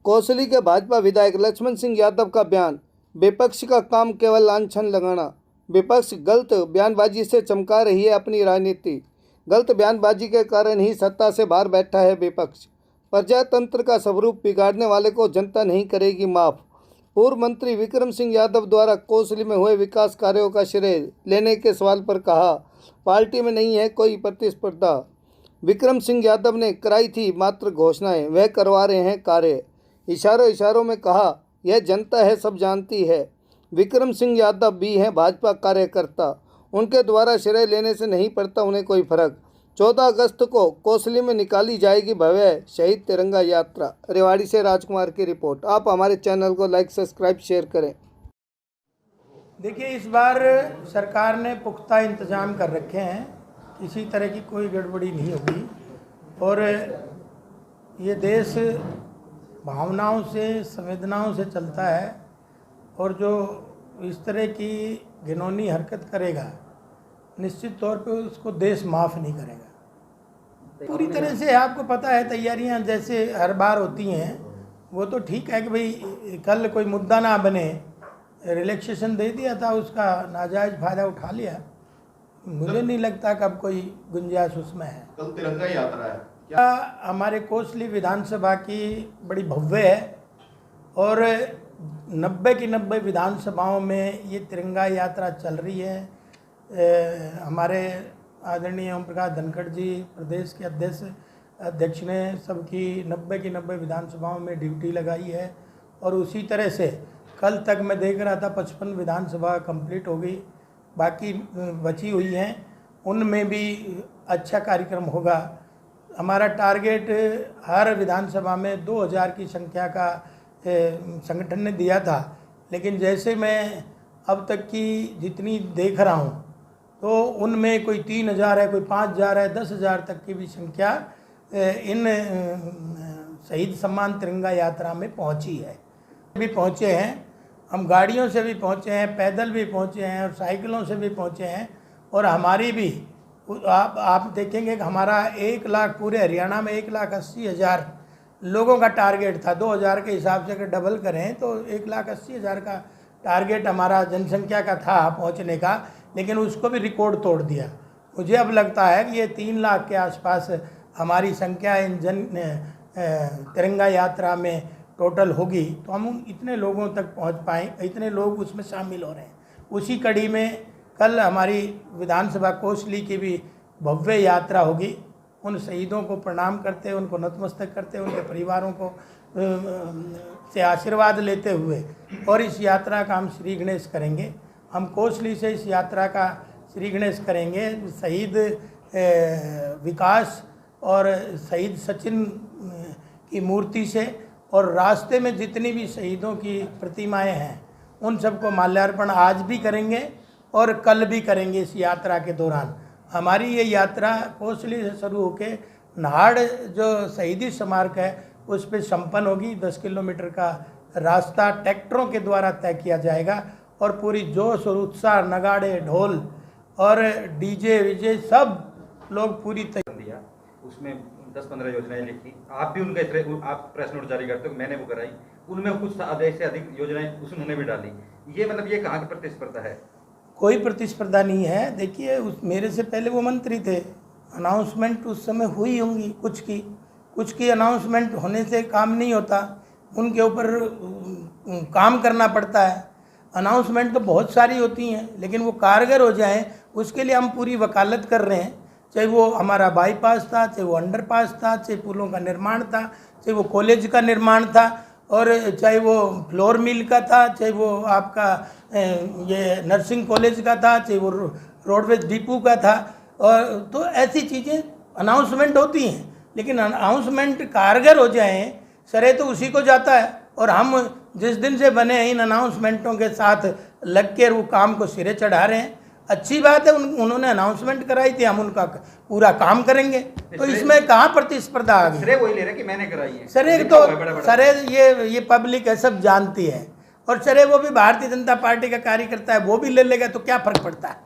कौसली के भाजपा विधायक लक्ष्मण सिंह यादव का बयान, विपक्ष का काम केवल लांछन लगाना। विपक्ष गलत बयानबाजी से चमका रही है अपनी राजनीति। गलत बयानबाजी के कारण ही सत्ता से बाहर बैठा है विपक्ष। प्रजातंत्र का स्वरूप बिगाड़ने वाले को जनता नहीं करेगी माफ। पूर्व मंत्री विक्रम सिंह यादव द्वारा कौसली में हुए विकास कार्यों का श्रेय लेने के सवाल पर कहा, पार्टी में नहीं है कोई प्रतिस्पर्धा। विक्रम सिंह यादव ने कराई थी मात्र घोषणाएं, वह करवा रहे हैं कार्य। इशारों में कहा, यह जनता है सब जानती है। विक्रम सिंह यादव भी हैं भाजपा कार्यकर्ता, उनके द्वारा श्रेय लेने से नहीं पड़ता उन्हें कोई फर्क। 14 अगस्त को कौसली में निकाली जाएगी भव्य शहीद तिरंगा यात्रा। रेवाड़ी से राजकुमार की रिपोर्ट। आप हमारे चैनल को लाइक, सब्सक्राइब, शेयर करें। देखिए, इस बार सरकार ने पुख्ता इंतजाम कर रखे हैं, किसी तरह की कोई गड़बड़ी नहीं होगी और ये देश भावनाओं से, संवेदनाओं से चलता है और जो इस तरह की घिनौनी हरकत करेगा निश्चित तौर पे उसको देश माफ़ नहीं करेगा। पूरी तरह से आपको पता है, तैयारियां जैसे हर बार होती हैं वो तो ठीक है कि भाई कल कोई मुद्दा ना बने, रिलैक्सेशन दे दिया था, उसका नाजायज़ फ़ायदा उठा लिया। मुझे नहीं लगता कि अब कोई गुंजाइश उसमें है। कल तिरंगा यात्रा है क्या? हमारे कौसली विधानसभा की बड़ी भव्य है और 90 की 90 विधानसभाओं में ये तिरंगा यात्रा चल रही है। हमारे आदरणीय ओम प्रकाश धनखड़ जी प्रदेश के अध्यक्ष ने सबकी 90 की 90 विधानसभाओं में ड्यूटी लगाई है और उसी तरह से कल तक मैं देख रहा था 55 विधानसभा कंप्लीट हो गई, बाकी बची हुई हैं, उनमें भी अच्छा कार्यक्रम होगा। हमारा टारगेट हर विधानसभा में 2000 की संख्या का संगठन ने दिया था, लेकिन जैसे मैं अब तक की जितनी देख रहा हूँ तो उनमें कोई 3000 है, कोई 5000 है, 10,000 तक की भी संख्या इन शहीद सम्मान तिरंगा यात्रा में पहुँची है। भी पहुँचे हैं, हम गाड़ियों से भी पहुँचे हैं, पैदल भी पहुँचे हैं और साइकिलों से भी पहुँचे हैं। और हमारी भी आप देखेंगे कि हमारा 1 लाख, पूरे हरियाणा में 1,80,000 लोगों का टारगेट था। 2000 के हिसाब से अगर डबल करें तो 1,80,000 का टारगेट हमारा जनसंख्या का था पहुंचने का, लेकिन उसको भी रिकॉर्ड तोड़ दिया। मुझे अब लगता है कि ये 3 लाख के आसपास हमारी संख्या इन तिरंगा यात्रा में टोटल होगी, तो हम इतने लोगों तक पहुंच पाएँ, इतने लोग उसमें शामिल हो रहे हैं। उसी कड़ी में कल हमारी विधानसभा कौसली की भी भव्य यात्रा होगी। उन शहीदों को प्रणाम करते, उनको नतमस्तक करते, उनके परिवारों को से आशीर्वाद लेते हुए और इस यात्रा का हम श्री गणेश करेंगे। हम कौसली से इस यात्रा का श्री गणेश करेंगे शहीद विकास और शहीद सचिन की मूर्ति से, और रास्ते में जितनी भी शहीदों की प्रतिमाएं हैं उन सबको माल्यार्पण आज भी करेंगे और कल भी करेंगे। इस यात्रा के दौरान हमारी ये यात्रा कौसली से शुरू होकर नाहड़ जो शहीदी स्मारक है उस पर संपन्न होगी। 10 किलोमीटर का रास्ता ट्रैक्टरों के द्वारा तय किया जाएगा और पूरी जोश और उत्साह, नगाड़े, ढोल और डीजे विजे सब लोग पूरी दिया। उसमें 10-15 योजनाएं लिखी, आप भी उनका आप प्रेस नोट जारी करते हो, मैंने वो कराई, उनमें कुछ अधिक से अधिक योजनाएं उन्होंने भी डाली। ये मतलब ये कहाँ की प्रतिस्पर्धा है? कोई प्रतिस्पर्धा नहीं है। देखिए, मेरे से पहले वो मंत्री थे, अनाउंसमेंट उस समय हुई होंगी कुछ की अनाउंसमेंट होने से काम नहीं होता, उनके ऊपर काम करना पड़ता है। अनाउंसमेंट तो बहुत सारी होती हैं, लेकिन वो कारगर हो जाएं उसके लिए हम पूरी वकालत कर रहे हैं। चाहे वो हमारा बाईपास था, चाहे वो अंडरपास था, चाहे पुलों का निर्माण था, चाहे वो कॉलेज का निर्माण था, और चाहे वो फ्लोर मिल का था, चाहे वो आपका ये नर्सिंग कॉलेज का था, चाहे वो रोडवेज डिपो का था। और तो ऐसी चीज़ें अनाउंसमेंट होती हैं, लेकिन अनाउंसमेंट कारगर हो जाएं सरे तो उसी को जाता है। और हम जिस दिन से बने इन अनाउंसमेंटों के साथ लग कर वो काम को सिरे चढ़ा रहे हैं। अच्छी बात है, उन्होंने अनाउंसमेंट कराई थी, हम उनका पूरा काम करेंगे, तो इसमें कहाँ प्रतिस्पर्धा आ गई? सरे वही ले रहे कि मैंने कराई है। सरे तो सरे ये पब्लिक है, सब जानती है। और सरे वो भी भारतीय जनता पार्टी का कार्यकर्ता है, वो भी ले लेगा तो क्या फर्क पड़ता है?